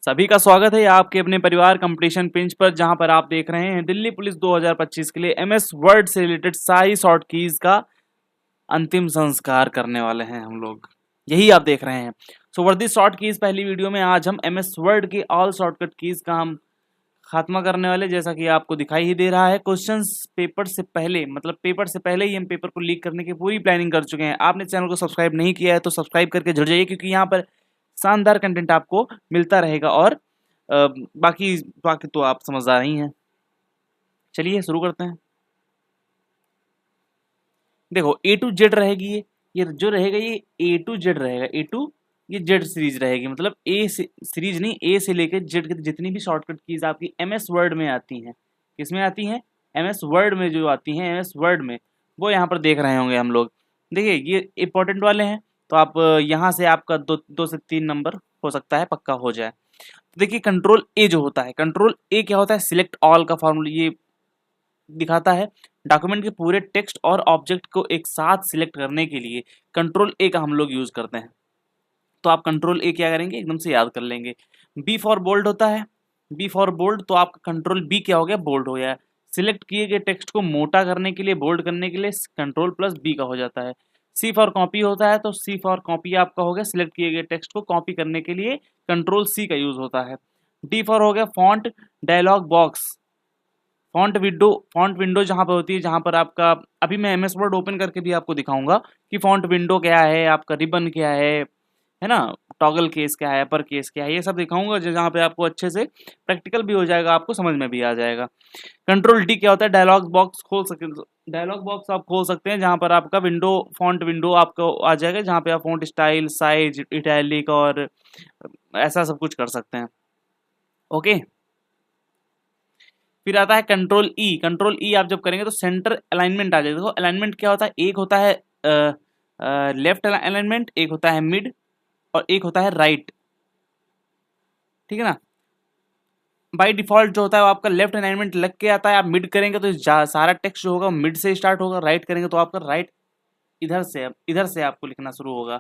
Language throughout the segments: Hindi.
सभी का स्वागत है आपके अपने परिवार कंपटीशन पिंच पर, जहां पर आप देख रहे हैं दिल्ली पुलिस 2025 के लिए एमएस वर्ड से रिलेटेड सारी शॉर्ट कीज का अंतिम संस्कार करने वाले हैं हम लोग। यही आप देख रहे हैं। सो वर्दी शॉर्ट कीज पहली वीडियो में आज हम एमएस वर्ड की ऑल शॉर्टकट कीज का हम खात्मा करने वाले, जैसा कि आपको दिखाई ही दे रहा है। क्वेश्चंस पेपर से पहले, मतलब पेपर से पहले ही हम पेपर को लीक करने की पूरी प्लानिंग कर चुके हैं। आपने चैनल को सब्सक्राइब नहीं किया है तो सब्सक्राइब करके जुड़ जाइए, क्योंकि यहाँ पर शानदार कंटेंट आपको मिलता रहेगा। और बाकी बाकी तो आप समझदार ही हैं। चलिए शुरू करते हैं। देखो ए टू जेड रहेगी ये जो रहेगा ये ए टू जेड रहेगा। ए टू ये जेड सीरीज रहेगी, मतलब ए सीरीज नहीं, ए से लेकर जेड की जितनी भी शॉर्टकट कीज आपकी एमएस वर्ड में आती हैं। किसमें आती हैं? एमएस वर्ड में जो आती हैं, एमएस वर्ड में, वो यहाँ पर देख रहे होंगे हम लोग। देखिए ये इंपॉर्टेंट वाले हैं, तो आप यहाँ से आपका दो से तीन नंबर हो सकता है पक्का हो जाए। तो देखिए कंट्रोल ए जो होता है, कंट्रोल ए क्या होता है? सिलेक्ट ऑल का फॉर्मूला ये दिखाता है। डॉक्यूमेंट के पूरे टेक्स्ट और ऑब्जेक्ट को एक साथ सिलेक्ट करने के लिए कंट्रोल ए का हम लोग यूज करते हैं। तो आप कंट्रोल ए क्या करेंगे, एकदम से याद कर लेंगे। बी फॉर बोल्ड होता है, बी फॉर बोल्ड, तो आपका कंट्रोल बी क्या हो गया? बोल्ड हो गया। सिलेक्ट किए गए टेक्स्ट को मोटा करने के लिए, बोल्ड करने के लिए कंट्रोल प्लस बी का हो जाता है। सी फॉर कॉपी होता है, तो सी फॉर कॉपी आपका हो गया, सिलेक्ट किए गए टेक्स्ट को कॉपी करने के लिए कंट्रोल सी का यूज होता है। डी फॉर हो गया font dialog box, font window जहां पर होती है, जहां पर आपका, अभी मैं एमएस वर्ड ओपन करके भी आपको दिखाऊंगा कि फॉन्ट विंडो क्या है, आपका रिबन क्या है ना, टॉगल केस क्या है, अपर केस क्या है, ये सब दिखाऊंगा जहां पे आपको अच्छे से प्रैक्टिकल भी हो जाएगा, आपको समझ में भी आ जाएगा। कंट्रोल डी क्या होता है? डायलॉग बॉक्स खोल सकते, डायलॉग बॉक्स आप खोल सकते हैं जहां पर आपका विंडो, फॉन्ट विंडो आपको आ जाएगा, जहां पे आप फॉन्ट स्टाइल, साइज, इटैलिक और ऐसा सब कुछ कर सकते हैं। ओके, फिर आता है कंट्रोल ई। कंट्रोल ई आप जब करेंगे तो सेंटर अलाइनमेंट आ जाएगा। देखो अलाइनमेंट क्या होता है? एक होता है लेफ्ट अलाइनमेंट, एक होता है मिड, और एक होता है राइट। ठीक है ना? बाय डिफॉल्ट जो होता है वो आपका लेफ्ट अलाइनमेंट लग के आता है। आप मिड करेंगे तो सारा टेक्स्ट जो होगा मिड से स्टार्ट होगा, राइट करेंगे तो आपका राइट इधर से आपको लिखना शुरू होगा।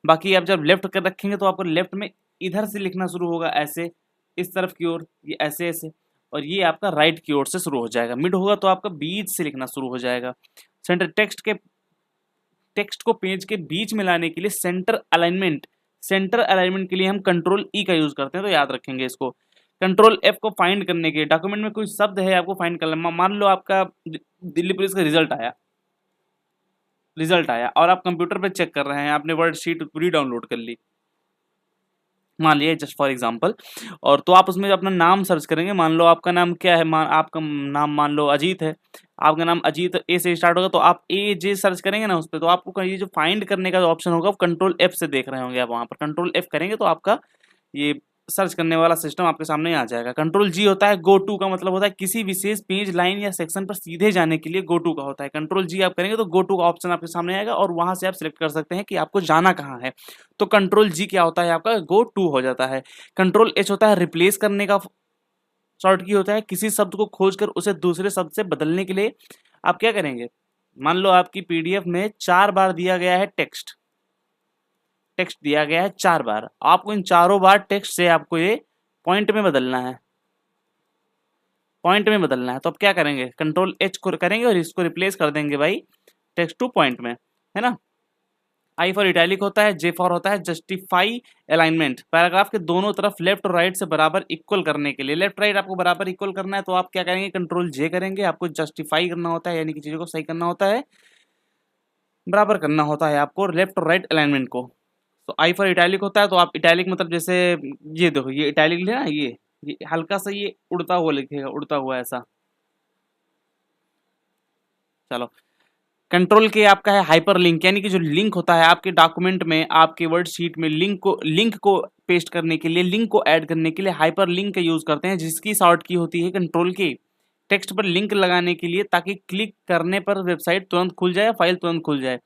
बाकी आप जब लेफ्ट कर रखेंगे तो आपको लेफ्ट में इधर से लिखना शुरू होगा, ऐसे इस तरफ की ओर, ये ऐसे ऐसे, और ये आपका राइट की ओर से शुरू हो जाएगा। मिड होगा तो आपका बीच से लिखना शुरू हो जाएगा। सेंटर टेक्स्ट को पेज के बीच में लाने के लिए सेंटर अलाइनमेंट के लिए हम कंट्रोल ई का यूज करते हैं, तो याद रखेंगे इसको। कंट्रोल एफ को फाइंड करने के लिए, डॉक्यूमेंट में कोई शब्द है आपको फाइंड करना, मान लो आपका दिल्ली पुलिस का रिजल्ट आया और आप कंप्यूटर पे चेक कर रहे हैं, आपने वर्ड शीट पूरी डाउनलोड कर ली, मान लिया जस्ट फॉर एग्जांपल, और तो आप उसमें अपना नाम सर्च करेंगे। मान लो आपका नाम क्या है, आपका नाम मान लो अजीत है, आपका नाम अजीत ए से स्टार्ट होगा, तो आप ए जे सर्च करेंगे ना उस पर, तो आपको ये जो फाइंड करने का जो ऑप्शन होगा कंट्रोल एफ से देख रहे होंगे आप, वहां पर कंट्रोल एफ करेंगे तो आपका ये सर्च करने वाला सिस्टम आपके सामने आ जाएगा। कंट्रोल जी होता है गो टू का, मतलब होता है किसी विशेष पेज, लाइन या सेक्शन पर सीधे जाने के लिए गो टू का होता है। कंट्रोल जी आप करेंगे तो गो टू का ऑप्शन आपके सामने आएगा और वहां से आप सिलेक्ट कर सकते हैं कि आपको जाना कहाँ है। तो कंट्रोल जी क्या होता है? आपका गो टू हो जाता है। कंट्रोल एच होता है रिप्लेस करने का शॉर्ट की होता है, किसी शब्द को खोजकर उसे दूसरे शब्द से बदलने के लिए आप क्या करेंगे? मान लो आपकी पीडीएफ में 4 बार दिया गया है टेक्स्ट दिया गया है 4 बार, आपको इन चारों बार टेक्स्ट से आपको ये पॉइंट में बदलना है, तो अब क्या करेंगे? कंट्रोल एच को करेंगे और इसको रिप्लेस कर देंगे भाई टेक्स्ट टू पॉइंट में, है ना। आई फॉर इटैलिक होता है, जे फॉर होता है जस्टिफाई अलाइनमेंट, पैराग्राफ के दोनों तरफ लेफ्ट और राइट से बराबर इक्वल करने के लिए, लेफ्ट राइट आपको बराबर इक्वल करना है, तो आप क्या करेंगे? कंट्रोल जे करेंगे। आपको जस्टिफाई करना होता है, यानी कि चीजों को सही करना होता है, बराबर करना होता है आपको लेफ्ट और राइट अलाइनमेंट को। तो आई फॉर इटैलिक होता है, तो आप इटैलिक मतलब जैसे ये देखो, ये इटैलिक लिखा ना, ये हल्का सा ये उड़ता हुआ लिखेगा, उड़ता हुआ ऐसा। चलो, कंट्रोल के आपका है हाइपर लिंक, यानी कि जो लिंक होता है आपके डॉक्यूमेंट में, आपके वर्ड शीट में लिंक को पेस्ट करने के लिए, लिंक को ऐड करने के लिए हाइपर लिंक का यूज करते हैं, जिसकी शॉर्ट की होती है कंट्रोल के। टेक्स्ट पर लिंक लगाने के लिए, ताकि क्लिक करने पर वेबसाइट तुरंत खुल जाए, फाइल तुरंत खुल जाए।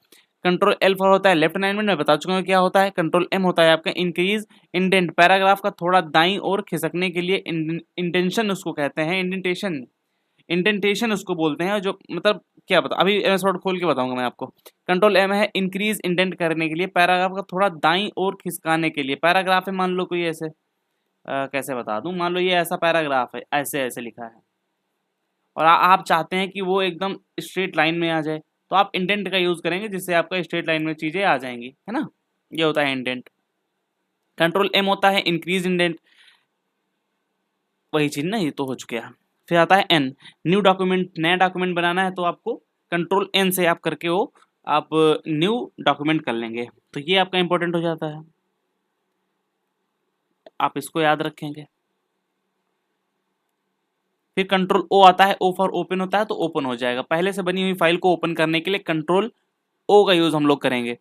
कंट्रोल एल फॉर होता है लेफ्ट अलाइनमेंट, मैं बता चुका हूँ क्या होता है। कंट्रोल एम होता है आपका इंक्रीज इंडेंट, पैराग्राफ का थोड़ा दाईं ओर खिसकने के लिए, इंटेंशन उसको कहते हैं, इंडेंटेशन उसको बोलते हैं, जो मतलब क्या बता, अभी एमएस वर्ड खोल के बताऊंगा मैं आपको। कंट्रोल एम है इंक्रीज इंडेंट करने के लिए, पैराग्राफ का थोड़ा दाईं ओर खिसकाने के लिए, पैराग्राफ है मान लो कोई ऐसे, कैसे बता दूं, मान लो ये ऐसा पैराग्राफ है, ऐसे ऐसे लिखा है और आप चाहते हैं कि वो एकदम स्ट्रेट लाइन में आ जाए, तो आप इंडेंट का यूज करेंगे जिससे आपका स्ट्रेट लाइन में चीजें आ जाएंगी, है ना। ये होता है इंडेंट। कंट्रोल एम होता है इंक्रीज इंडेंट, वही चीज ना, ये तो हो चुका है। फिर आता है एन, न्यू डॉक्यूमेंट, नया डॉक्यूमेंट बनाना है तो आपको कंट्रोल एन से आप करके वो आप न्यू डॉक्यूमेंट कर लेंगे, तो ये आपका इंपॉर्टेंट हो जाता है, आप इसको याद रखेंगे। फिर कंट्रोल ओ आता है, ओ फॉर ओपन होता है, तो ओपन हो जाएगा। पहले से बनी हुई फाइल को ओपन करने के लिए कंट्रोल ओ का यूज हम लोग करेंगे।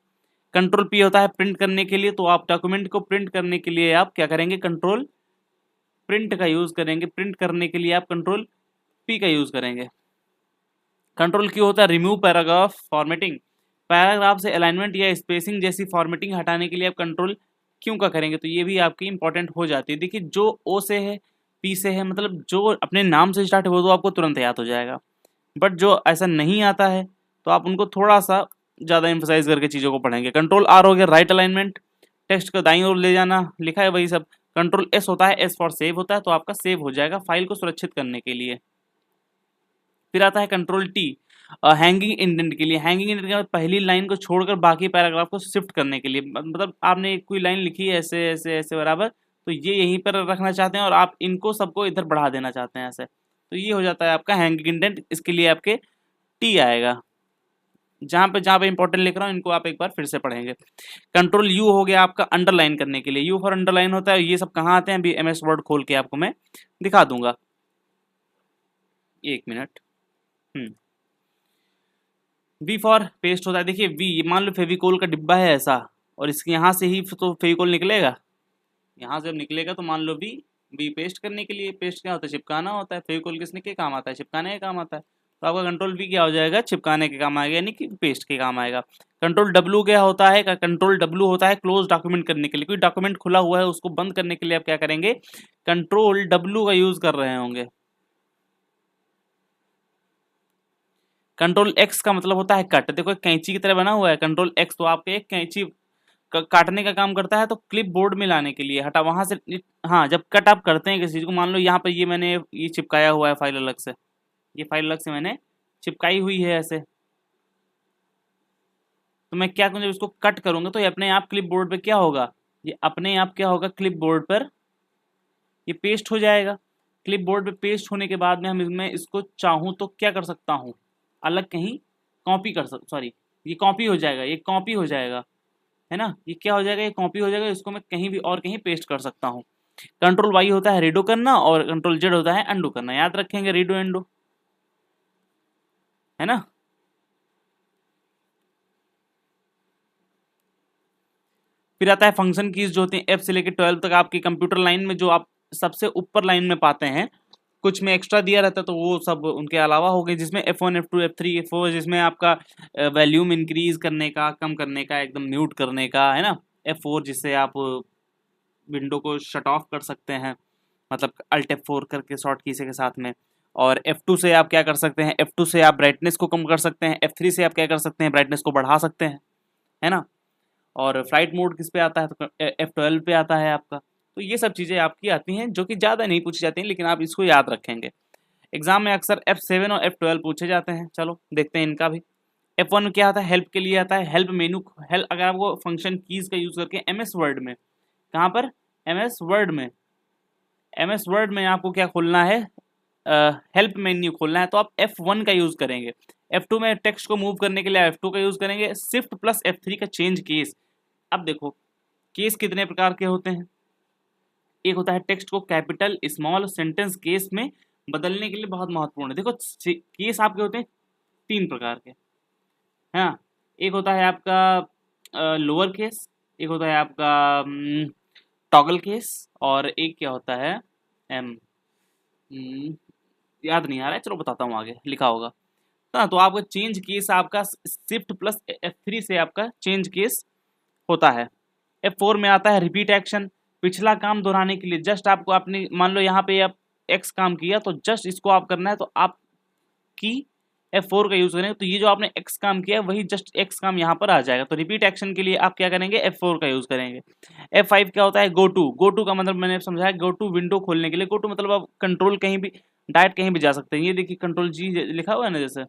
कंट्रोल पी होता है प्रिंट करने के लिए, तो आप डॉक्यूमेंट को प्रिंट करने के लिए आप क्या करेंगे, कंट्रोल प्रिंट का यूज करेंगे। प्रिंट करने के लिए आप कंट्रोल पी का यूज करेंगे। कंट्रोल क्यू होता है रिमूव पैराग्राफ फॉर्मेटिंग, पैराग्राफ से अलाइनमेंट या स्पेसिंग जैसी फॉर्मेटिंग हटाने के लिए आप कंट्रोल क्यों का करेंगे, तो ये भी आपकी इंपॉर्टेंट हो जाती है। देखिए जो ओ से है, पी से है, मतलब जो अपने नाम से स्टार्ट है वो तो आपको तुरंत याद हो जाएगा, बट जो ऐसा नहीं आता है तो आप उनको थोड़ा सा ज़्यादा एम्फोसाइज करके चीज़ों को पढ़ेंगे। कंट्रोल आर हो गया राइट अलाइनमेंट, टेक्स्ट को दाईं ओर ले जाना, लिखा है वही सब। कंट्रोल एस होता है, एस फॉर सेव होता है, तो आपका सेव हो जाएगा फाइल को सुरक्षित करने के लिए। फिर आता है कंट्रोल टी, हैंगिंग इंडेंट के लिए। हैंगिंग इंडेंट के बाद पहली लाइन को छोड़कर बाकी पैराग्राफ को शिफ्ट करने के लिए, मतलब आपने कोई लाइन लिखी है ऐसे ऐसे ऐसे बराबर, तो ये यहीं पर रखना चाहते हैं और आप इनको सबको इधर बढ़ा देना चाहते हैं ऐसे, तो ये हो जाता है आपका हैंगिंग इंडेंट। इसके लिए आपके टी आएगा। जहाँ पे इंपॉर्टेंट लिख रहा हूँ इनको आप एक बार फिर से पढ़ेंगे। कंट्रोल यू हो गया आपका अंडरलाइन करने के लिए, यू फॉर अंडरलाइन होता है। ये सब कहाँ आते हैं अभी एमएस वर्ड खोल के आपको मैं दिखा दूंगा, एक मिनट। वी फॉर पेस्ट होता है। देखिए वी, मान लो फेविकोल का डिब्बा है ऐसा, और इसके यहाँ से ही तो फेविकोल निकलेगा, यहाँ से जब निकलेगा तो मान लो वी पेस्ट करने के लिए, पेस्ट क्या होता है, चिपकाना होता है। फेविकोल किसने के काम आता है, चिपकाने के काम आता है, तो आपका कंट्रोल वी क्या हो जाएगा, चिपकाने के काम आएगा, यानी कि पेस्ट के काम आएगा। कंट्रोल डब्ल्यू क्या होता है, कंट्रोल डब्ल्यू होता है क्लोज डॉक्यूमेंट करने के लिए। कोई डॉक्यूमेंट खुला हुआ है उसको बंद करने के लिए आप क्या करेंगे, कंट्रोल डब्ल्यू का यूज कर रहे होंगे। कंट्रोल एक्स का मतलब होता है कट, देखो कैंची की तरह बना हुआ है कंट्रोल एक्स, तो आपके एक कैंची काटने का काम करता है, तो क्लिप बोर्ड में लाने के लिए हटा वहां से। हाँ, जब कट आप करते हैं किसी चीज को, मान लो यहाँ पर ये मैंने ये चिपकाया हुआ है फाइल अलग से, ये फाइल अलग से मैंने चिपकाई हुई है ऐसे, तो मैं क्या करूँ, जब इसको कट करूंगा तो ये अपने आप क्लिप बोर्ड पर क्या होगा, ये अपने आप क्या होगा, क्लिप बोर्ड पर ये पेस्ट हो जाएगा। क्लिप बोर्ड पे पेस्ट होने के बाद में हम इसमें इसको चाहूँ तो क्या कर सकता हूँ, अलग कहीं कॉपी कर सकता, सॉरी ये कॉपी हो जाएगा, ये कॉपी हो जाएगा, है ना, ये क्या हो जाएगा, ये कॉपी हो जाएगा, इसको मैं कहीं भी और कहीं पेस्ट कर सकता हूँ। कंट्रोल वाई होता है रीडो करना और कंट्रोल जेड होता है अंडू करना, याद रखेंगे रीडो एंडो, है ना। फिर आता है फंक्शन कीज जो होती है एफ से लेकर 12 तक आपकी कंप्यूटर लाइन में, जो आप सबसे ऊपर लाइन में पाते हैं, कुछ में एक्स्ट्रा दिया रहता है तो वो सब उनके अलावा हो गए, जिसमें F1 F2 F3 F4, जिसमें आपका वॉल्यूम इंक्रीज करने का, कम करने का, एकदम म्यूट करने का, है ना। F4 जिससे आप विंडो को शट ऑफ कर सकते हैं, मतलब अल्ट F4 करके शॉर्ट की से के साथ में। और F2 से आप क्या कर सकते हैं, F2 से आप ब्राइटनेस को कम कर सकते हैं, F3 से आप क्या कर सकते हैं, ब्राइटनेस को बढ़ा सकते हैं, है ना। और फ्लाइट मोड किस पे आता है, तो F12 पे आता है आपका। तो ये सब चीज़ें आपकी आती हैं जो कि ज़्यादा नहीं पूछी जाती हैं, लेकिन आप इसको याद रखेंगे। एग्जाम में अक्सर F7 और F12 पूछे जाते हैं। चलो देखते हैं इनका भी। F1 क्या आता है, हेल्प के लिए आता है, हेल्प मेनू, हेल्प अगर आपको फंक्शन कीज का यूज करके एमएस वर्ड में, कहाँ पर, एमएस वर्ड में, एमएस वर्ड में आपको क्या खोलना है, हेल्प मेन्यू खोलना है, तो आप F1 का यूज करेंगे। F2 में टेक्स्ट को मूव करने के लिए F2 का यूज करेंगे। शिफ्ट प्लस F3 का चेंज केस। अब देखो केस कितने प्रकार के होते हैं, एक होता है टेक्स्ट को कैपिटल स्मॉल सेंटेंस केस में बदलने के लिए, बहुत महत्वपूर्ण है। देखो केस आपके होते हैं 3 प्रकार के, हाँ। एक होता है आपका लोअर केस, एक होता है आपका टॉगल केस, और एक क्या होता है एम, याद नहीं आ रहा है, चलो बताता हूँ, आगे लिखा होगा। हाँ, तो आपका चेंज केस आपका शिफ्ट प्लस F3 से आपका चेंज केस होता है। F4 में आता है रिपीट एक्शन, पिछला काम दोहराने के लिए। जस्ट आपको अपनी, मान लो यहाँ पे आप एक्स काम किया तो जस्ट इसको आप करना है, तो आप की F4 का यूज करेंगे तो ये जो आपने x काम किया है वही जस्ट x काम यहाँ पर आ जाएगा। तो रिपीट एक्शन के लिए आप क्या करेंगे, F4 का यूज करेंगे। F5 क्या होता है, गो टू का मतलब मैंने समझाया, गो टू विंडो खोलने के लिए। गो टू मतलब आप कंट्रोल कहीं भी डायरेक्ट कहीं भी जा सकते हैं। ये देखिए कंट्रोल जी लिखा हुआ है ना जैसे।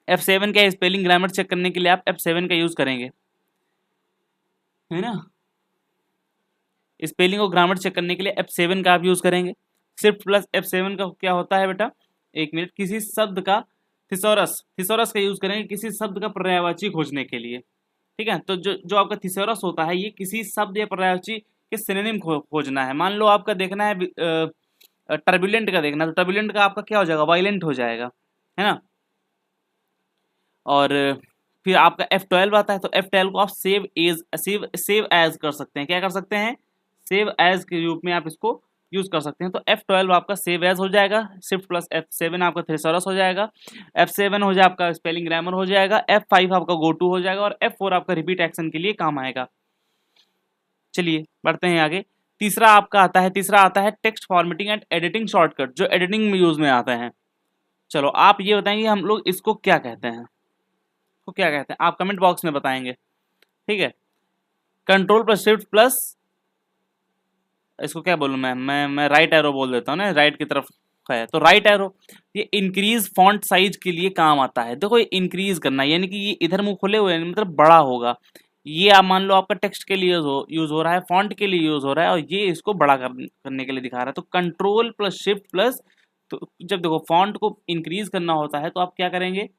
F7 का स्पेलिंग ग्रामर चेक करने के लिए आप F7 का यूज करेंगे, है ना। स्पेलिंग और ग्रामर चेक करने के लिए F7 का आप यूज करेंगे। शिफ्ट प्लस F7 का क्या होता है बेटा, एक मिनट, किसी शब्द का थिसॉरस का यूज करेंगे किसी शब्द का पर्यायवाची खोजने के लिए। ठीक है, तो जो आपका थिसॉरस होता है ये किसी शब्द या पर्यायवाची के सिनोनिम खोजना है। मान लो आपका देखना है टर्बुलेंट का देखना है, तो टर्बुलेंट का आपका क्या हो जाएगा, वायलेंट हो जाएगा, है ना। और फिर आपका F12 आता है, तो F12 को आप सेव एज कर सकते हैं। क्या कर सकते हैं, सेव एज के रूप में आप इसको यूज कर सकते हैं। तो F12 आपका सेव एज हो जाएगा, शिफ्ट प्लस F7 आपका थ्रेसोरस हो जाएगा, F7 हो जाए आपका स्पेलिंग ग्रामर हो जाएगा, F5 आपका गो टू हो जाएगा और F4 आपका रिपीट एक्शन के लिए काम आएगा। चलिए बढ़ते हैं आगे। तीसरा आता है text formatting and editing shortcut, जो एडिटिंग में यूज में आते हैं। चलो आप ये बताएंगे हम लोग इसको क्या कहते हैं, तो क्या कहते हैं आप कमेंट बॉक्स में बताएंगे, ठीक है। कंट्रोल प्लस शिफ्ट प्लस, इसको क्या बोलूं मैं राइट एरो बोल देता हूँ ना, राइट की तरफ है तो राइट एरो। ये इंक्रीज फॉन्ट साइज के लिए काम आता है। देखो ये इंक्रीज करना यानी कि ये इधर मुंह खुले हुए हैं मतलब बड़ा होगा। ये आप मान लो आपका टेक्स्ट के लिए यूज हो रहा है, फॉन्ट के लिए यूज हो रहा है और ये इसको बड़ा करने के लिए दिखा रहा है। तो कंट्रोल प्लस शिफ्ट प्लस, तो जब देखो फॉन्ट को इंक्रीज करना होता है तो आप क्या करेंगे,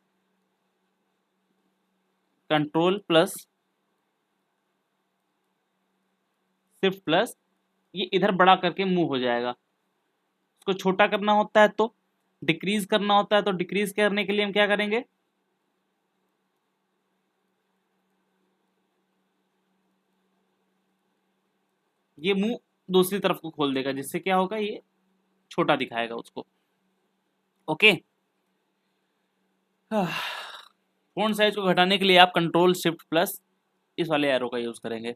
कंट्रोल प्लस शिफ्ट प्लस, ये इधर बड़ा करके मूव हो जाएगा। इसको छोटा करना होता है तो डिक्रीज करना होता है, तो डिक्रीज करने के लिए हम क्या करेंगे, ये मुंह दूसरी तरफ को खोल देगा जिससे क्या होगा, ये छोटा दिखाएगा उसको। ओके, फॉन्ट साइज को घटाने के लिए आप कंट्रोल शिफ्ट प्लस इस वाले एरो का यूज करेंगे।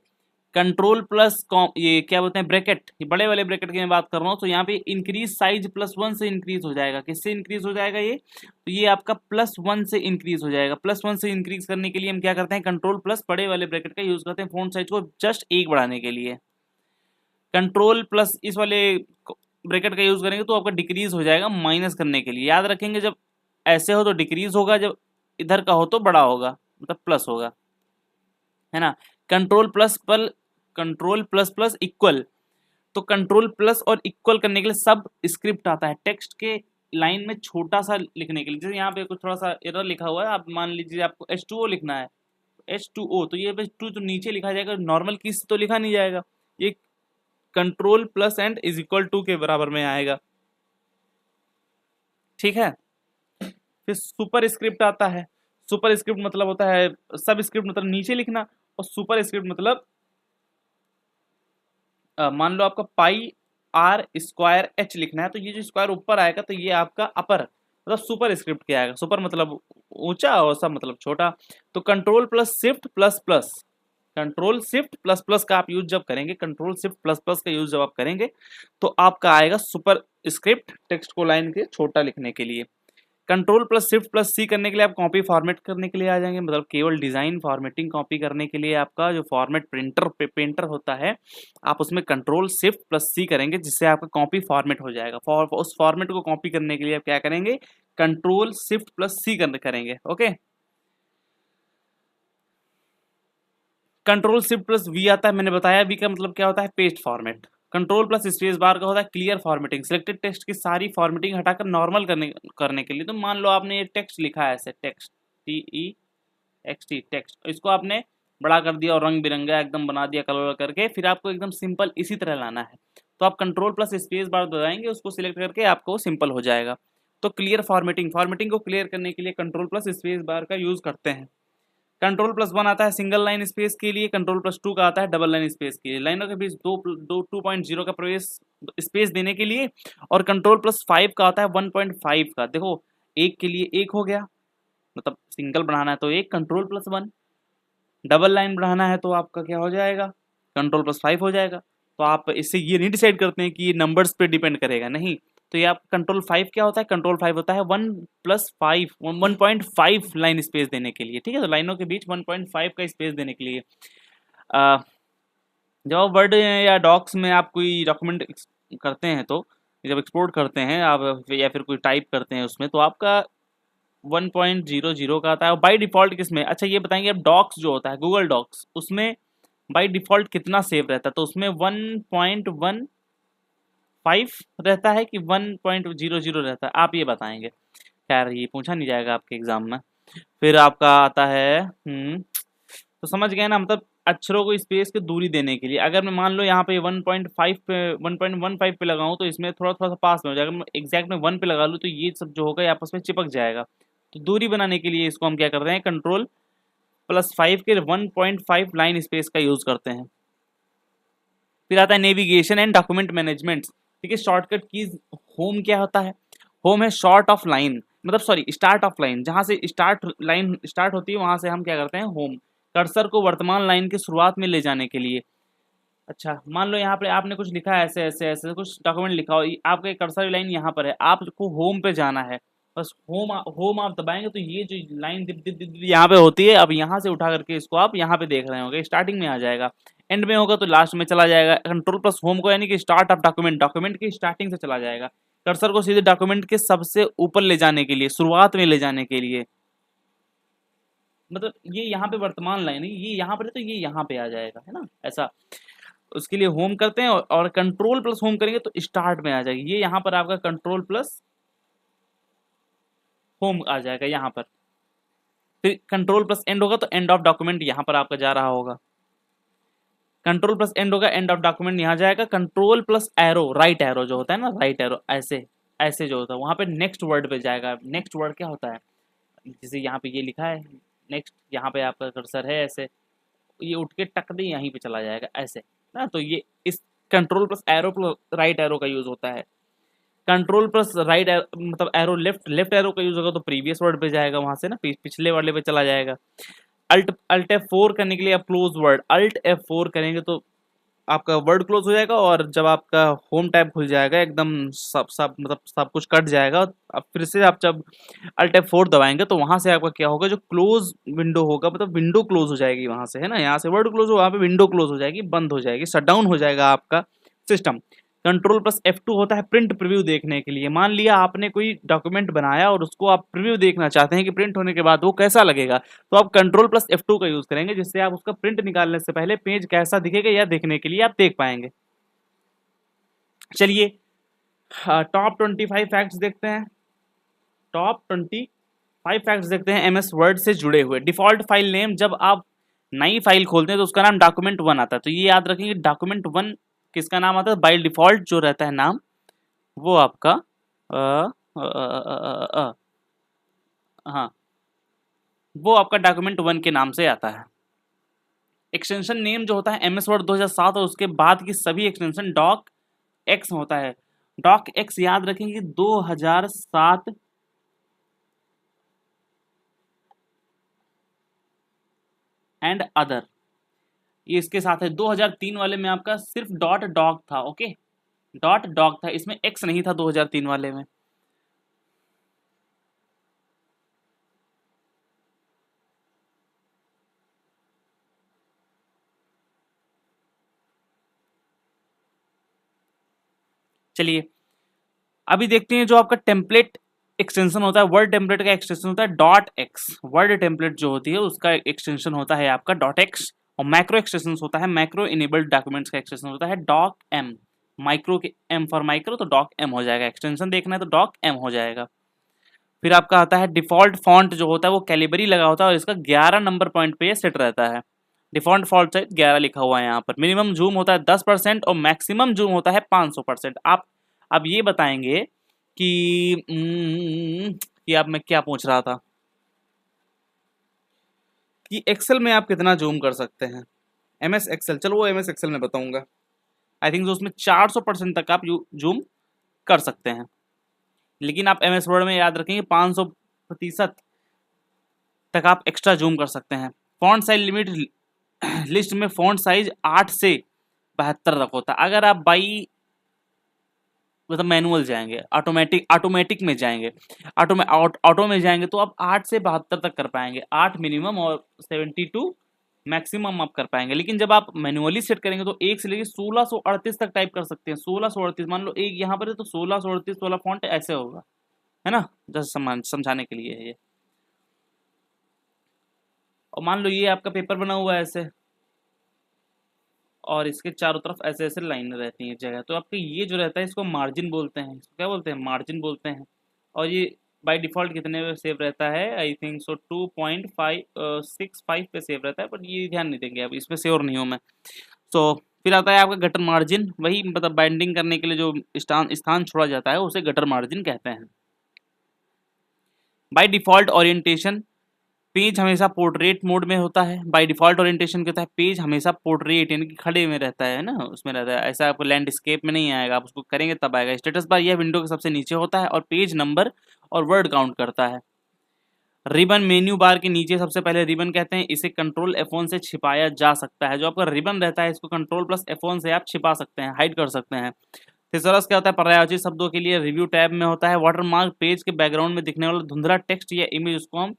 कंट्रोल प्लस ये क्या बोलते हैं ब्रैकेट, ये बड़े वाले ब्रैकेट की मैं बात कर रहा हूँ। तो यहाँ पे इंक्रीज साइज +1 से इंक्रीज हो जाएगा। किससे इंक्रीज हो जाएगा ये, तो ये आपका +1 से इंक्रीज हो जाएगा। +1 से इंक्रीज करने के लिए हम क्या करते हैं, कंट्रोल प्लस बड़े वाले ब्रैकेट का यूज करते हैं फॉन्ट साइज को जस्ट 1 बढ़ाने के लिए। कंट्रोल प्लस इस वाले ब्रैकेट का यूज करेंगे तो आपका डिक्रीज हो जाएगा माइनस करने के लिए। याद रखेंगे जब ऐसे हो तो डिक्रीज होगा, जब इधर का हो तो बड़ा होगा मतलब प्लस होगा, है ना। कंट्रोल प्लस प्लस इक्वल, तो कंट्रोल प्लस और इक्वल करने के लिए सब स्क्रिप्ट आता है टेक्स्ट के लाइन में छोटा सा लिखने के लिए। जैसे यहाँ पे कुछ थोड़ा सा एरर लिखा हुआ है, आप मान लीजिए आपको H2O लिखना है, H2O तो ये H2 तो नीचे लिखा जाएगा, नॉर्मल की तो लिखा नहीं जाएगा, ये control plus end is equal to के बराबर में आएगा, ठीक है। फिर सुपर स्क्रिप्ट आता है। सुपर स्क्रिप्ट मतलब होता है, सब स्क्रिप्ट मतलब नीचे लिखना, और सुपर स्क्रिप्ट मतलब मान लो आपका πr² लिखना है तो ये जो स्क्वायर ऊपर आएगा तो ये आपका अपर मतलब सुपर स्क्रिप्ट क्या आएगा, सुपर मतलब ऊंचा और सब मतलब छोटा। तो control plus shift plus plus, control shift plus plus का आप यूज जब करेंगे, कंट्रोल शिफ्ट प्लस प्लस का यूज जब आप करेंगे तो आपका आएगा सुपर स्क्रिप्ट, टेक्स्ट को लाइन के छोटा लिखने के लिए। कंट्रोल प्लस शिफ्ट प्लस सी करने के लिए आप कॉपी फॉर्मेट करने के लिए आ जाएंगे, मतलब केवल डिजाइन फॉर्मेटिंग कॉपी करने के लिए आपका जो फॉर्मेट पेंटर होता है आप उसमें कंट्रोल शिफ्ट प्लस सी करेंगे जिससे आपका कॉपी फॉर्मेट हो जाएगा। उस फॉर्मेट को कॉपी करने के लिए आप क्या करेंगे, कंट्रोल शिफ्ट प्लस सी करेंगे। Okay, control shift plus V आता है, मैंने बताया वी का मतलब क्या होता है, paste format. Control plus space bar का होता है क्लियर फॉर्मेटिंग, सिलेक्टेड टेक्स्ट की सारी फॉर्मेटिंग हटाकर नॉर्मल करने के लिए। तो मान लो आपने ये टेक्स्ट लिखा है ऐसे, टेक्स्ट TEXT टेक्स्ट, इसको आपने बड़ा कर दिया और रंग बिरंगा एकदम बना दिया कलर करके, फिर आपको एकदम सिंपल इसी तरह लाना है तो आप कंट्रोल प्लस स्पेस बार दबाएंगे, उसको सिलेक्ट करके आपको सिंपल हो जाएगा। तो क्लियर फॉर्मेटिंग को क्लियर करने के लिए कंट्रोल प्लस स्पेस बार का यूज करते हैं। कंट्रोल प्लस 1 आता है सिंगल लाइन स्पेस के लिए, कंट्रोल प्लस 2 का आता है डबल लाइन स्पेस के लिए, लाइनों के बीच 2.0 का प्रवेश स्पेस देने के लिए। और कंट्रोल प्लस 5 का आता है 1.5 का। देखो एक के लिए एक हो गया, मतलब सिंगल बढ़ाना है तो एक कंट्रोल प्लस 1, डबल लाइन बढ़ाना है तो आपका क्या हो जाएगा, कंट्रोल प्लस 5 हो जाएगा। तो आप इससे ये नहीं डिसाइड करते हैं कि ये नंबर्स पे डिपेंड करेगा, नहीं, तो ये आप कंट्रोल 5 क्या होता है, कंट्रोल 5 होता है 1+5 1.5 लाइन स्पेस देने के लिए, ठीक है। तो लाइनों के बीच 1.5 का स्पेस देने के लिए जब वर्ड या डॉक्स में आप कोई डॉक्यूमेंट करते हैं, तो जब एक्सपोर्ट करते हैं आप या फिर कोई टाइप करते हैं उसमें, तो आपका 1.00 का आता है। और बाई डिफ़ॉल्ट किसमें, अच्छा ये बताएंगे, अब डॉक्स जो होता है गूगल डॉक्स, उसमें बाई डिफ़ॉल्ट कितना सेव रहता है, तो उसमें 1.15 रहता है कि 1.00 रहता है, आप ये बताएंगे। खैर ये पूछा नहीं जाएगा आपके एग्जाम में। फिर आपका आता है तो समझ गए ना, मतलब अक्षरों को स्पेस की दूरी देने के लिए, अगर मैं मान लो यहाँ पे 1.5 पे 1.15 पे लगाऊं, तो इसमें थोड़ा थोड़ा सा पास में हो जाएगा। मैं एग्जैक्ट में 1 पे लगा लूँ तो ये सब जो होगा ये आपस में चिपक जाएगा। तो दूरी बनाने के लिए इसको हम क्या करते हैं, कंट्रोल+5 के 1.5 लाइन स्पेस का यूज करते हैं। फिर आता है नेविगेशन एंड डॉक्यूमेंट मैनेजमेंट, ठीक है। शॉर्टकट कीज, होम क्या होता है, होम है शॉर्ट ऑफ लाइन, मतलब सॉरी स्टार्ट ऑफ लाइन, जहाँ से लाइन स्टार्ट होती है वहां से हम क्या करते हैं, होम। कर्सर को वर्तमान लाइन की शुरुआत में ले जाने के लिए। अच्छा मान लो यहाँ पे आपने कुछ लिखा है, ऐसे ऐसे ऐसे कुछ डॉक्यूमेंट लिखा हो, आपका कर्सर लाइन यहाँ पर है, आपको होम पे जाना है, बस होम होम आप दबाएंगे तो ये जो लाइन दिप दिप दिप दिप यहाँ पे होती है, अब यहाँ से उठा करके इसको आप यहाँ पे देख रहे होंगे, स्टार्टिंग में आ जाएगा, एंड में होगा तो लास्ट में चला जाएगा। कंट्रोल+होम को यानी कि स्टार्ट ऑफ डॉक्यूमेंट, डॉक्यूमेंट की स्टार्टिंग से चला जाएगा। कर्सर को सीधे डॉक्यूमेंट के सबसे ऊपर ले जाने के लिए, शुरुआत में ले जाने के लिए, मतलब ये यहाँ पे वर्तमान लाइन है, ये यहाँ पर है तो ये यहाँ पे आ जाएगा, है ना, ऐसा। उसके लिए होम करते हैं और कंट्रोल+होम करेंगे तो स्टार्ट में आ जाएगी, ये यहाँ पर आपका कंट्रोल+होम आ जाएगा यहाँ पर। फिर कंट्रोल+एंड होगा तो एंड ऑफ डॉक्यूमेंट यहाँ पर आपका जा रहा होगा। कंट्रोल+एंड होगा, एंड ऑफ डॉक्यूमेंट यहाँ जाएगा। कंट्रोल+एरो, राइट एरो जो होता है ना, राइट एरो ऐसे ऐसे जो होता है वहाँ पे नेक्स्ट वर्ड पे जाएगा। नेक्स्ट वर्ड क्या होता है, जैसे यहाँ पे ये लिखा है नेक्स्ट, यहाँ पे आपका कर्सर है ऐसे, ये उठ के टक दे यहीं पे चला जाएगा ऐसे ना। तो ये इस कंट्रोल+एरो प्लस राइट एरो का यूज होता है। कंट्रोल+राइट मतलब एरो लेफ्ट एरो का यूज होगा तो प्रीवियस वर्ड पे जाएगा, वहां से ना पिछले वाले पे चला जाएगा। अल्ट F4 करने के लिए आप क्लोज वर्ड, अल्ट F4 करेंगे तो आपका वर्ड क्लोज हो जाएगा, और जब आपका होम टैब खुल जाएगा एकदम सब मतलब सब कुछ कट जाएगा। अब फिर से आप जब अल्ट F4 दबाएंगे तो वहां से आपका क्या होगा, जो क्लोज विंडो होगा, मतलब विंडो क्लोज हो जाएगी वहां से, है ना, यहाँ से वर्ड क्लोज हो, वहां पे विंडो क्लोज हो जाएगी, बंद हो जाएगी, शट डाउन हो जाएगा आपका सिस्टम। कंट्रोल+F2 होता है प्रिंट प्रीव्यू देखने के लिए। मान लिया आपने कोई डॉक्यूमेंट बनाया और उसको आप प्रीव्यू देखना चाहते हैं कि प्रिंट होने के बाद वो कैसा लगेगा, तो आप कंट्रोल+F2 का यूज करेंगे, जिससे आप उसका प्रिंट निकालने से पहले पेज कैसा दिखेगा या देखने के लिए आप देख पाएंगे। चलिए टॉप 25 फैक्ट्स देखते हैं। टॉप 25 फैक्ट्स देखते हैं एमएस वर्ड से जुड़े हुए। डिफॉल्ट फाइल नेम, जब आप नई फाइल खोलते हैं तो उसका नाम डॉक्यूमेंट 1 आता है, तो ये याद रखेंगे डॉक्यूमेंट 1 किसका नाम आता है, बाय डिफॉल्ट जो रहता है नाम वो आपका हाँ वो आपका डॉक्यूमेंट 1 के नाम से आता है। एक्सटेंशन नेम जो होता है एमएस वर्ड 2007 और उसके बाद की सभी एक्सटेंशन डॉक एक्स होता है। डॉक एक्स याद रखेंगे 2007 एंड अदर, ये इसके साथ है। 2003 वाले में आपका सिर्फ डॉट डॉग था, ओके, डॉट डॉग था, इसमें एक्स नहीं था 2003 वाले में। चलिए अभी देखते हैं जो आपका टेम्पलेट एक्सटेंशन होता है, वर्ड टेम्पलेट का एक्सटेंशन होता है डॉट एक्स। वर्ड टेम्पलेट जो होती है उसका एक्सटेंशन होता है आपका डॉट एक्स। और मैक्रो एक्सटेंशन होता है, मैक्रो इनेबल्ड डॉक्यूमेंट्स का एक्सटेंशन होता है डॉक एम। माइक्रो के एम फॉर माइक्रो तो डॉक एम हो जाएगा, एक्सटेंशन देखना है तो डॉक एम हो जाएगा। फिर आपका आता है डिफॉल्ट फॉन्ट जो होता है वो कैलिबरी लगा होता है और इसका 11 नंबर पॉइंट पे सेट रहता है। डिफॉल्ट फॉन्ट साइज 11 लिखा हुआ है यहाँ पर। मिनिमम जूम होता है 10% और मैक्सिमम जूम होता है 500%। आप अब ये बताएंगे कि अब मैं क्या पूछ रहा था कि एक्सेल में आप कितना जूम कर सकते हैं, एमएस एक्सेल, चलो वो एमएस एक्सेल में बताऊंगा। आई थिंक उसमें 400% तक आप जूम कर सकते हैं, लेकिन आप एमएस वर्ड में याद रखेंगे 500% तक आप एक्स्ट्रा जूम कर सकते हैं। फॉन्ट साइज लिमिट लिस्ट में फॉन्ट साइज 8 से 72 तक होता है। अगर आप बाई मतलब मैनुअल जाएंगे, ऑटोमेटिक में जाएंगे, ऑटो में जाएंगे तो आप 8 से 72 तक कर पाएंगे, 8 मिनिमम और 72 मैक्सिमम आप कर पाएंगे। लेकिन जब आप मैनुअली सेट करेंगे तो 1 से लेकर 1638 तक टाइप कर सकते हैं। 1638 मान लो एक यहाँ पर है तो 1638 वाला फॉन्ट ऐसे होगा, है ना, जैसे समझाने के लिए है ये। और मान लो ये आपका पेपर बना हुआ है ऐसे, और इसके चारों तरफ ऐसे ऐसे लाइन रहती हैं जगह, तो आपके ये जो रहता है इसको मार्जिन बोलते हैं, इसको क्या बोलते हैं, मार्जिन बोलते हैं। और ये बाय डिफ़ॉल्ट कितने पे सेव रहता है, आई थिंक सो 2.65 पे सेव रहता है, बट ये ध्यान नहीं देंगे, अब इसमें श्योर नहीं हूँ मैं। तो फिर आता है आपका गटर मार्जिन, वही मतलब बाइंडिंग करने के लिए जो स्थान स्थान छोड़ा जाता है उसे गटर मार्जिन कहते हैं। बाय डिफ़ॉल्ट ओरिएंटेशन, पेज हमेशा पोर्ट्रेट मोड में होता है। बाय डिफ़ॉल्ट ओरिएंटेशन क्या होता है, पेज हमेशा पोर्ट्रेट यानी कि खड़े में रहता है ना, उसमें रहता है, ऐसा आपको लैंडस्केप में नहीं आएगा, आप उसको करेंगे तब आएगा। स्टेटस बार यह विंडो के सबसे नीचे होता है और पेज नंबर और वर्ड काउंट करता है। रिबन मेन्यू बार के नीचे सबसे पहले रिबन कहते हैं, इसे कंट्रोल F1 से छिपाया जा सकता है। जो आपका रिबन रहता है इसको कंट्रोल प्लस F1 से आप छिपा सकते हैं, हाइड कर सकते हैं। थिसॉरस क्या होता है, पर्यायवाची शब्दों के लिए रिव्यू टैब में होता है। वाटरमार्क, पेज के बैकग्राउंड में दिखने वाला धुंधला टेक्स्ट या इमेज, उसको हम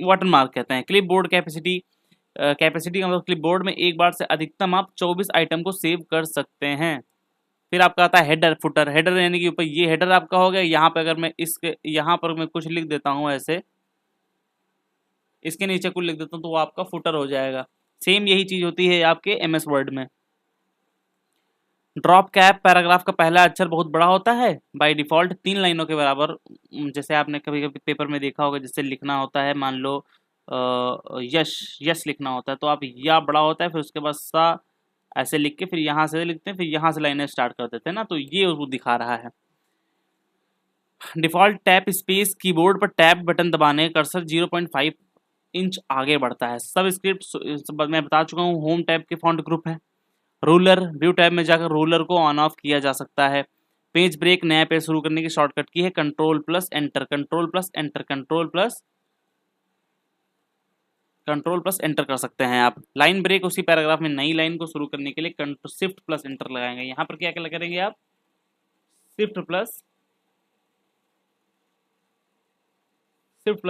वाटरमार्क कहते हैं। क्लिपबोर्ड कैपेसिटी, कैपेसिटी का मतलब क्लिपबोर्ड में एक बार से अधिकतम आप 24 आइटम को सेव कर सकते हैं। फिर आपका आता है हेडर फुटर। हेडर यानी कि ऊपर ये हेडर आपका हो गया, यहाँ पे अगर मैं इसके यहाँ पर मैं कुछ लिख देता हूँ ऐसे, इसके नीचे कुछ लिख देता हूँ तो वो आपका फुटर हो जाएगा। सेम यही चीज होती है आपके एमएस वर्ड में। ड्रॉप कैप, पैराग्राफ का पहला अक्षर बहुत बड़ा होता है, बाय डिफॉल्ट 3 लाइनों के बराबर। जैसे आपने कभी कभी पेपर में देखा होगा, जिससे लिखना होता है, मान लो यश, यश लिखना होता है तो आप या बड़ा होता है, फिर उसके बाद सा ऐसे लिख के फिर यहाँ से लिखते हैं, फिर यहाँ से लाइनें स्टार्ट कर देते हैं ना, तो ये उसको दिखा रहा है। डिफॉल्ट टैप स्पेस, कीबोर्ड पर टैप बटन दबाने कर्सर 0.5 इंच आगे बढ़ता है। सब स्क्रिप्ट मैं बता चुका हूँ, होम टैब के फॉन्ट ग्रुप है। रूलर, व्यू टैब में जाकर रूलर को ऑन ऑफ किया जा सकता है। पेज ब्रेक, नया पेज शुरू करने की शॉर्टकट की है, control plus enter, control plus enter, control plus enter कर सकते हैं आप। लाइन ब्रेक, उसी पैराग्राफ में नई लाइन को शुरू करने के लिए शिफ्ट प्लस एंटर लगाएंगे। यहाँ पर क्या क्या करेंगे आप, शिफ्ट प्लस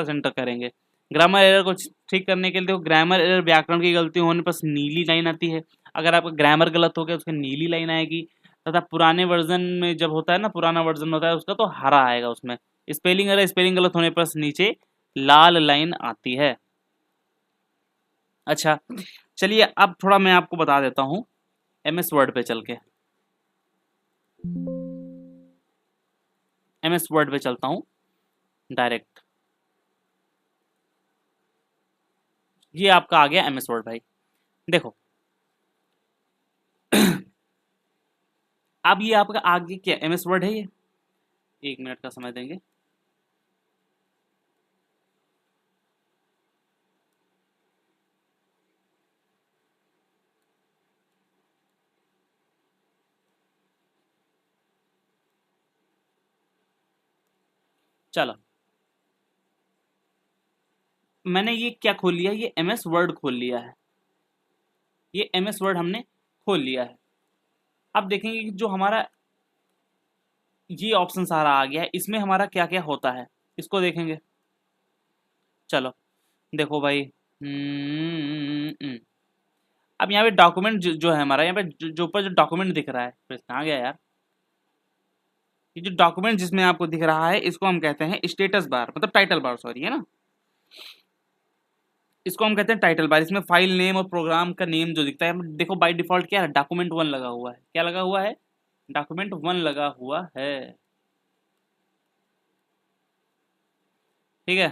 एंटर करेंगे। ग्रामर एरर को ठीक करने के लिए, देखो ग्रामर एरर व्याकरण की गलती होने पर नीली लाइन आती है, अगर आपका ग्रामर गलत हो गया उसकी नीली लाइन आएगी। तथा पुराने वर्जन में जब होता है ना, पुराना वर्जन होता है उसका, तो हरा आएगा उसमें। स्पेलिंग एरर, स्पेलिंग गलत होने पर नीचे लाल लाइन आती है। अच्छा, चलिए अब थोड़ा मैं आपको बता देता हूँ एमएस वर्ड पे चल के, एमएस वर्ड पे चलता हूँ डायरेक्ट। ये आपका आ गया एमएस वर्ड भाई, देखो अब ये आपका आगे क्या एमएस वर्ड है ये, 1 मिनट का समय देंगे। चलो, मैंने ये क्या खोल लिया, ये एमएस वर्ड खोल लिया है, ये एमएस वर्ड हमने खोल लिया है। अब देखेंगे कि जो हमारा ये ऑप्शन सारा आ गया है, इसमें हमारा क्या क्या होता है, इसको देखेंगे। चलो देखो भाई, अब यहाँ पे डॉक्यूमेंट जो है हमारा, यहाँ पे जो ऊपर जो डॉक्यूमेंट दिख रहा है, फिर कहाँ गया यार, ये जो डॉक्यूमेंट जिसमें आपको दिख रहा है इसको हम कहते हैं स्टेटस बार, मतलब टाइटल बार, सॉरी, है ना, इसको हम कहते हैं टाइटल बार। इसमें फाइल नेम और प्रोग्राम का नेम जो दिखता है, देखो बाय डिफॉल्ट क्या है, डॉक्यूमेंट 1 लगा हुआ है, क्या लगा हुआ है, डॉक्यूमेंट 1 लगा हुआ है, ठीक है।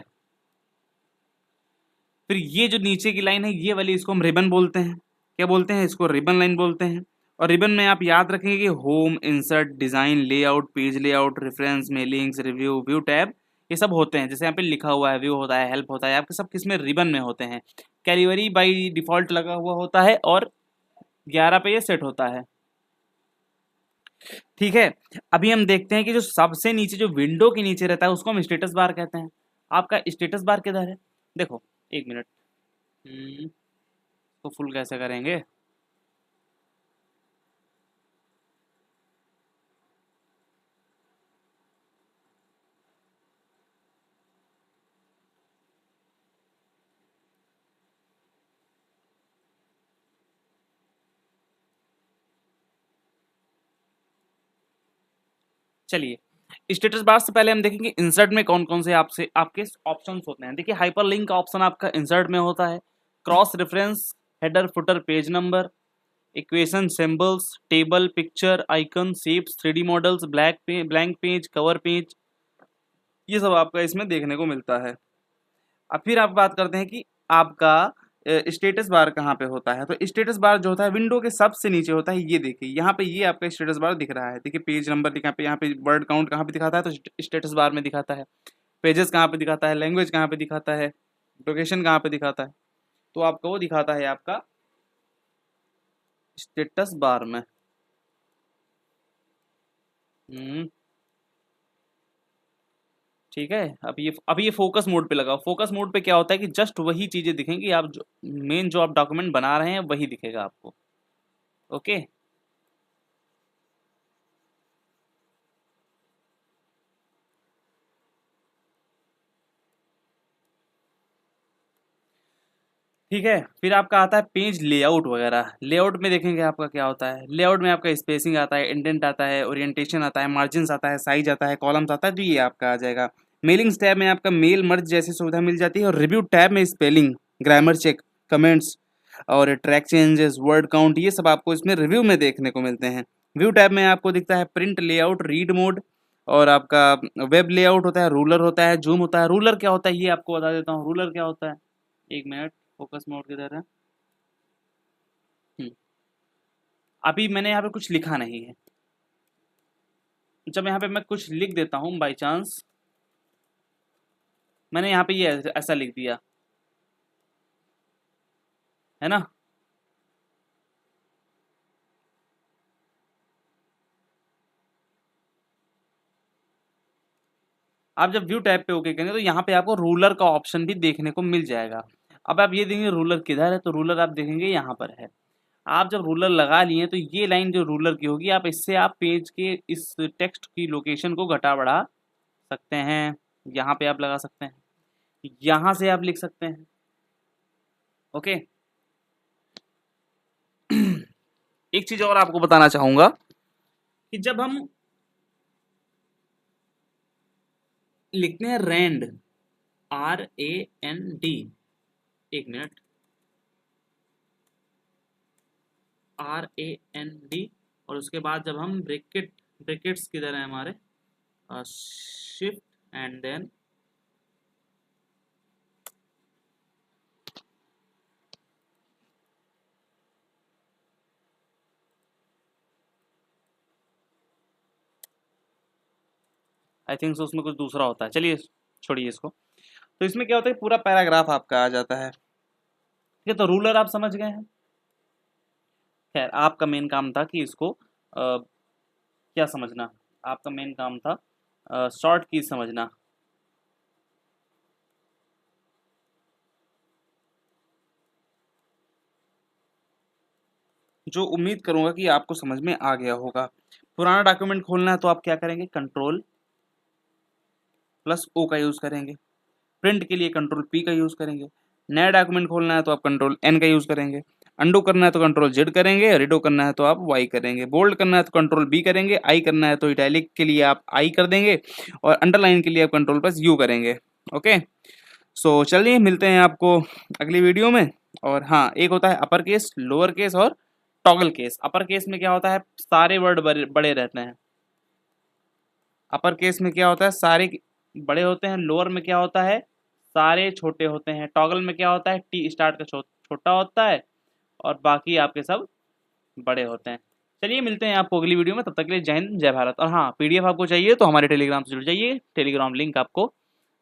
फिर ये जो नीचे की लाइन है ये वाली, इसको हम रिबन बोलते हैं, क्या बोलते हैं, इसको रिबन लाइन बोलते हैं। और रिबन में आप याद रखेंगे कि home, insert, design, layout, page layout, reference, mailings, review, view tab, ये सब होते हैं। जैसे यहाँ पे लिखा हुआ है, व्यू होता है, हेल्प होता है, आपके सब किसमें, रिबन में होते हैं। कैलिवरी बाई डिफॉल्ट लगा हुआ होता है और 11 पे ये सेट होता है, ठीक है। अभी हम देखते हैं कि जो सबसे नीचे जो विंडो के नीचे रहता है उसको हम स्टेटस बार कहते हैं। आपका स्टेटस बार किधर है, देखो 1 मिनट, तो फुल कैसे करेंगे, चलिए स्टेटस बार से पहले हम देखेंगे इंसर्ट में कौन कौन से आपसे आपके ऑप्शंस होते हैं। देखिए हाइपर लिंक का ऑप्शन आपका इंसर्ट में होता है, cross reference, header footer, page number, equation, symbols, table, picture, icon, shapes, 3D models, blank page, cover page, ये सब आपका इसमें देखने को मिलता है। अब फिर आप बात करते हैं कि आपका स्टेटस बार कहाँ पे होता है। तो स्टेटस बार जो होता है विंडो के सबसे नीचे होता है। ये देखिए यहाँ पे ये आपका स्टेटस बार दिख रहा है। देखिए पेज नंबर दिखा पे, यहाँ पे वर्ड काउंट कहाँ पे दिखाता है, तो स्टेटस बार में दिखाता है। पेजेस कहाँ पे दिखाता है, लैंग्वेज कहाँ पे दिखाता है, लोकेशन कहाँ पे दिखाता है, तो आपको वो दिखाता है आपका स्टेटस बार में। ठीक है। अब ये फोकस मोड पे लगाओ। फोकस मोड पे क्या होता है कि जस्ट वही चीजें दिखेंगी, आप जो मेन जो आप डॉक्यूमेंट बना रहे हैं वही दिखेगा आपको। ओके। ठीक है। फिर आपका आता है पेज लेआउट वगैरह। लेआउट में देखेंगे आपका क्या होता है। लेआउट में आपका स्पेसिंग आता है, इंडेंट आता है, ओरिएंटेशन आता है, मार्जिन आता है, साइज आता है, कॉलम्स आता है, तो ये आपका आ जाएगा। मेलिंग्स टैब में आपका मेल मर्ज जैसी सुविधा मिल जाती है, और रिव्यू टैब में स्पेलिंग, ग्रामर चेक, कमेंट्स और ट्रैक चेंजेस, वर्ड काउंट, ये सब आपको इसमें रिव्यू में देखने को मिलते हैं। व्यू टैब में आपको दिखता है प्रिंट लेआउट, रीड मोड, और आपका वेब लेआउट होता है, रूलर होता है, जूम होता है। रूलर क्या होता है ये आपको बता देता हूँ। रूलर क्या होता है, एक मिनट, फोकस मोड किधर है। हम्म, अभी मैंने यहाँ पे कुछ लिखा नहीं है। जब यहाँ पे मैं कुछ लिख देता हूँ बाई चांस, मैंने यहाँ पे ये ऐसा लिख दिया है ना। आप जब व्यू टैब पे ओके करेंगे तो यहाँ पे आपको रूलर का ऑप्शन भी देखने को मिल जाएगा। अब आप ये देखेंगे रूलर किधर है, तो रूलर आप देखेंगे यहाँ पर है। आप जब रूलर लगा लिए तो ये लाइन जो रूलर की होगी, आप इससे आप पेज के इस टेक्स्ट की लोकेशन को घटा बढ़ा सकते हैं। यहाँ पे आप लगा सकते हैं, यहाँ से आप लिख सकते हैं। ओके। एक चीज और आपको बताना चाहूंगा कि जब हम लिखते हैं रैंड, RAND, एक मिनट, RAND, और उसके बाद जब हम ब्रैकेट्स किधर है हमारे, shift and then I think so उसमें कुछ दूसरा होता है। चलिए छोड़िए इसको। तो इसमें क्या होता है, पूरा पैराग्राफ आपका आ जाता है। ठीक है, तो रूलर आप समझ गए हैं। खैर आपका मेन काम था कि इसको क्या समझना, आपका मेन काम था शॉर्ट की समझना। जो उम्मीद करूंगा कि आपको समझ में आ गया होगा। पुराना डॉक्यूमेंट खोलना है तो आप क्या करेंगे, Ctrl+O का यूज करेंगे। प्रिंट के लिए Ctrl+P का यूज करेंगे। नया डॉक्यूमेंट खोलना है तो आप Ctrl+N का यूज करेंगे। अंडू करना है तो Ctrl+Z करेंगे। रिडो करना है तो आप Y करेंगे। बोल्ड करना है तो Ctrl+B करेंगे। आई करना है तो इटैलिक के लिए आप आई कर देंगे, और अंडरलाइन के लिए आप Ctrl+U करेंगे। ओके। सो चलिए मिलते हैं आपको अगली वीडियो में। और हाँ, एक होता है अपर केस, लोअर केस और टॉगल केस। अपर केस में क्या होता है, सारे वर्ड बड़े रहते हैं। अपर केस में क्या होता है, सारे बड़े होते हैं। लोअर में क्या होता है, सारे छोटे होते हैं। टॉगल में क्या होता है, टी स्टार्ट का छोटा होता है, और बाकी आपके सब बड़े होते हैं। चलिए मिलते हैं आपको अगली वीडियो में, तब तक के लिए जय हिंद जय भारत। और हाँ, पीडीएफ आपको चाहिए तो हमारे टेलीग्राम से जुड़ जाइए। टेलीग्राम लिंक आपको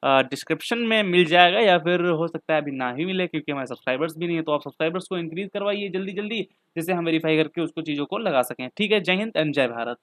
डिस्क्रिप्शन में मिल जाएगा, या फिर हो सकता है अभी ना ही मिले क्योंकि हमारे सब्सक्राइबर्स भी नहीं है। तो आप सब्सक्राइबर्स को इंक्रीज करवाइए जल्दी जल्दी, जिससे हम वेरीफाई करके उसको चीज़ों को लगा सकें। ठीक है, जय हिंद एंड जय भारत।